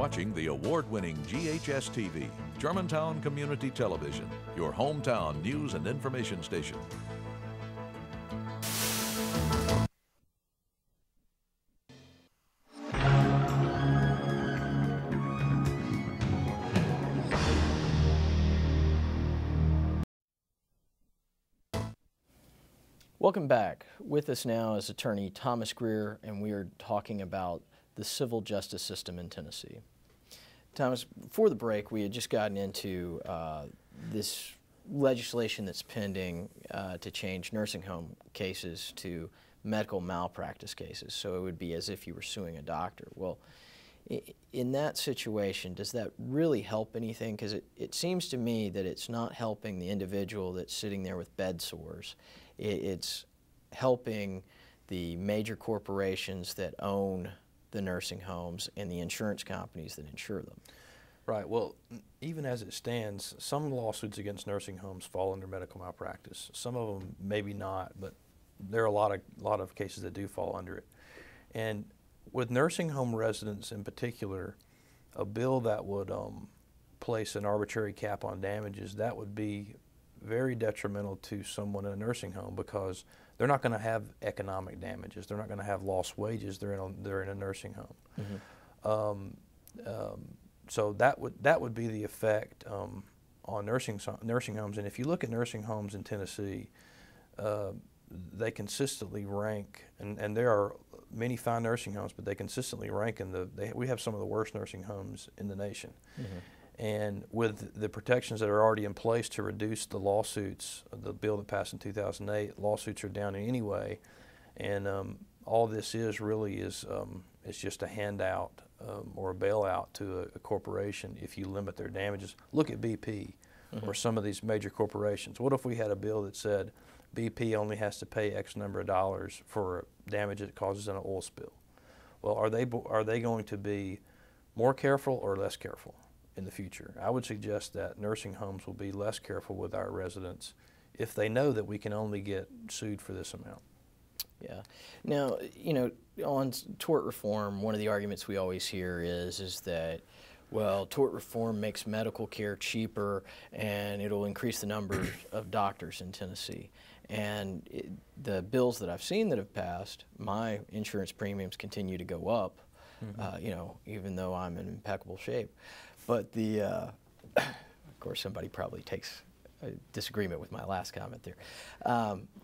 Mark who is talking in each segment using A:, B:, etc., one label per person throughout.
A: watching the award-winning GHS TV, Germantown Community Television, your hometown news and information station.
B: Welcome back. With us now is attorney Thomas Greer, and we are talking about the civil justice system in Tennessee. Thomas, before the break, we had just gotten into this legislation that's pending to change nursing home cases to medical malpractice cases. So it would be as if you were suing a doctor. Well, in that situation, does that really help anything? Because it seems to me that it's not helping the individual that's sitting there with bed sores. It's helping the major corporations that own the nursing homes and the insurance companies that insure them.
C: Right. Well, even as it stands, some lawsuits against nursing homes fall under medical malpractice. Some of them maybe not, but there are a lot of cases that do fall under it. And with nursing home residents in particular, a bill that would place an arbitrary cap on damages, that would be very detrimental to someone in a nursing home, because they're not going to have economic damages. They're not going to have lost wages. They're in a nursing home. Mm-hmm. So that would be the effect on nursing homes. And if you look at nursing homes in Tennessee, they consistently rank, and there are many fine nursing homes, but they consistently rank in we have some of the worst nursing homes in the nation. Mm-hmm. And with the protections that are already in place to reduce the lawsuits, the bill that passed in 2008, lawsuits are down anyway, and all this is really is just a handout or a bailout to a corporation if you limit their damages. Look at BP. Mm-hmm. Or some of these major corporations. What if we had a bill that said BP only has to pay X number of dollars for damage it causes in an oil spill? Well, are they going to be more careful or less careful in the future? I would suggest that nursing homes will be less careful with our residents if they know that we can only get sued for this amount.
B: Yeah. Now, you know, on tort reform, one of the arguments we always hear is that, well, tort reform makes medical care cheaper and it'll increase the number of doctors in Tennessee. And the bills that I've seen that have passed, my insurance premiums continue to go up, mm-hmm. You know, even though I'm in impeccable shape. But of course, somebody probably takes a disagreement with my last comment there.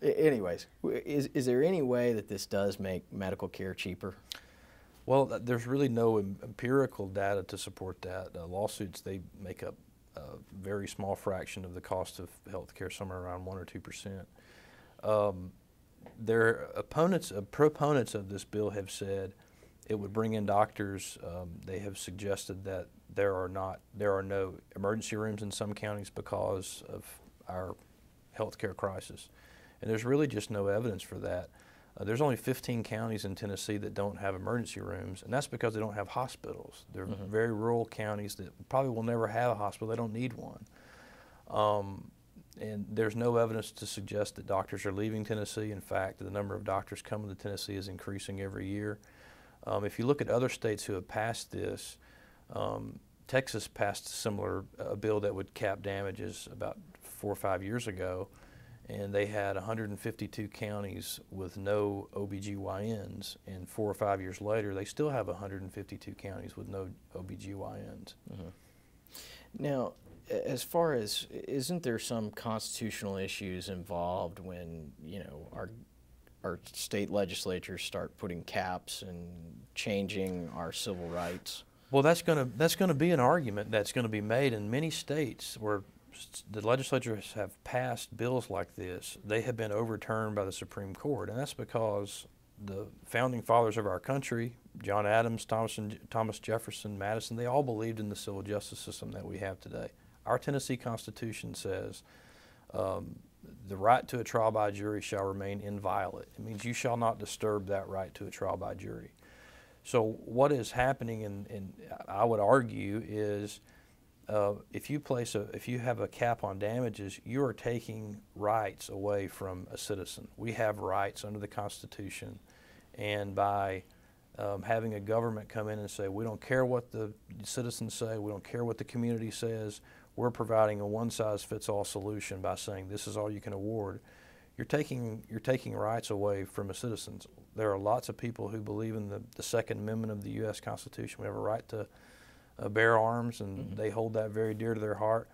B: Anyways, is there any way that this does make medical care cheaper?
C: Well, there's really no empirical data to support that. Lawsuits, they make up a very small fraction of the cost of health care, somewhere around 1 or 2%. Their proponents of this bill have said it would bring in doctors. They have suggested that there are no emergency rooms in some counties because of our health care crisis. And there's really just no evidence for that. There's only 15 counties in Tennessee that don't have emergency rooms, and that's because they don't have hospitals. They're mm-hmm. very rural counties that probably will never have a hospital. They don't need one. And there's no evidence to suggest that doctors are leaving Tennessee. In fact, the number of doctors coming to Tennessee is increasing every year. If you look at other states who have passed this, Texas passed a similar bill that would cap damages about 4 or 5 years ago, and they had 152 counties with no OBGYNs, and 4 or 5 years later they still have 152 counties with no OBGYNs. Mm-hmm.
B: Now, as far as, isn't there some constitutional issues involved when, you know, our state legislatures start putting caps and changing our civil rights?
C: Well, that's going to be an argument that's going to be made in many states where the legislatures have passed bills like this. They have been overturned by the Supreme Court, and that's because the founding fathers of our country, John Adams, Thomas Jefferson, Madison, they all believed in the civil justice system that we have today. Our Tennessee Constitution says the right to a trial by jury shall remain inviolate. It means you shall not disturb that right to a trial by jury. So what is happening, and I would argue, is if you have a cap on damages, you are taking rights away from a citizen. We have rights under the Constitution, and by having a government come in and say, we don't care what the citizens say, we don't care what the community says, we're providing a one-size-fits-all solution by saying this is all you can award, you're taking rights away from the citizens. There are lots of people who believe in the Second Amendment of the U.S. Constitution. We have a right to bear arms, and they hold that very dear to their heart.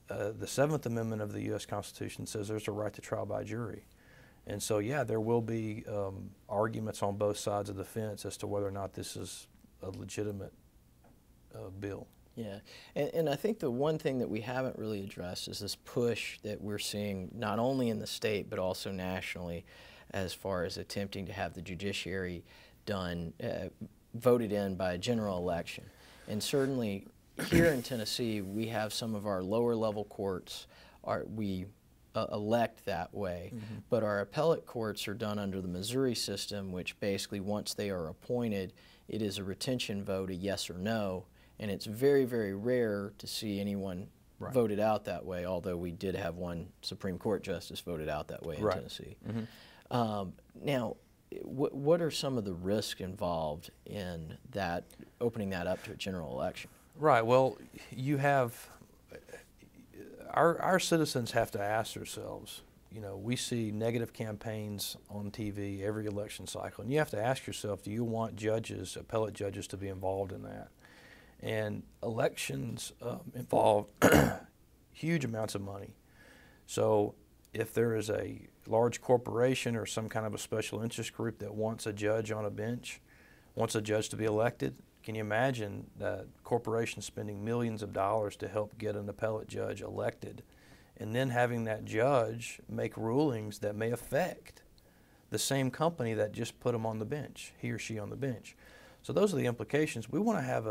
C: The Seventh Amendment of the U.S. Constitution says there's a right to trial by jury. And so, yeah, there will be arguments on both sides of the fence as to whether or not this is a legitimate bill.
B: Yeah, and I think the one thing that we haven't really addressed is this push that we're seeing not only in the state but also nationally as far as attempting to have the judiciary done, voted in by a general election. And certainly here in Tennessee, we have some of our lower level courts, we elect that way, but our appellate courts are done under the Missouri system, which basically once they are appointed, it is a retention vote, a yes or no, and it's very, very rare to see anyone voted out that way, although we did have one Supreme Court justice voted out that way in Tennessee. Now, what are some of the risks involved in that, opening that up to a general election?
C: Right, well, you have, our citizens have to ask themselves, you know, we see negative campaigns on TV every election cycle, and you have to ask yourself, do you want judges, appellate judges, to be involved in that? And elections involve huge amounts of money. So if there is a large corporation or some kind of a special interest group that wants a judge on a bench, wants a judge to be elected, can you imagine that corporation spending millions of dollars to help get an appellate judge elected, and then having that judge make rulings that may affect the same company that just put him on the bench, he or she on the bench? So those are the implications. We want to have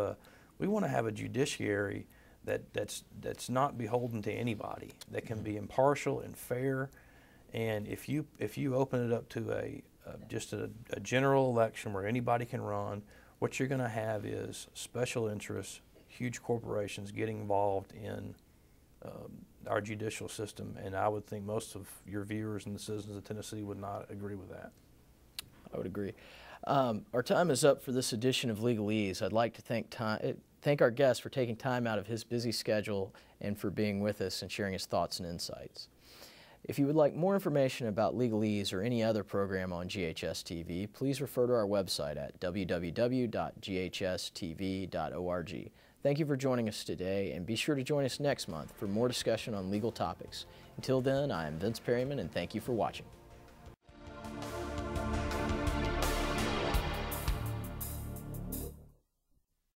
C: a judiciary that's not beholden to anybody, that can be impartial and fair. And if you open it up to just a general election where anybody can run, what you're going to have is special interests, huge corporations getting involved in our judicial system, and I would think most of your viewers and the citizens of Tennessee would not agree with that.
B: I would agree. Our time is up for this edition of LegalEase. I'd like to thank our guest for taking time out of his busy schedule and for being with us and sharing his thoughts and insights. If you would like more information about LegalEase or any other program on GHS TV, please refer to our website at www.ghstv.org. Thank you for joining us today, and be sure to join us next month for more discussion on legal topics. Until then, I am Vince Perryman, and thank you for watching.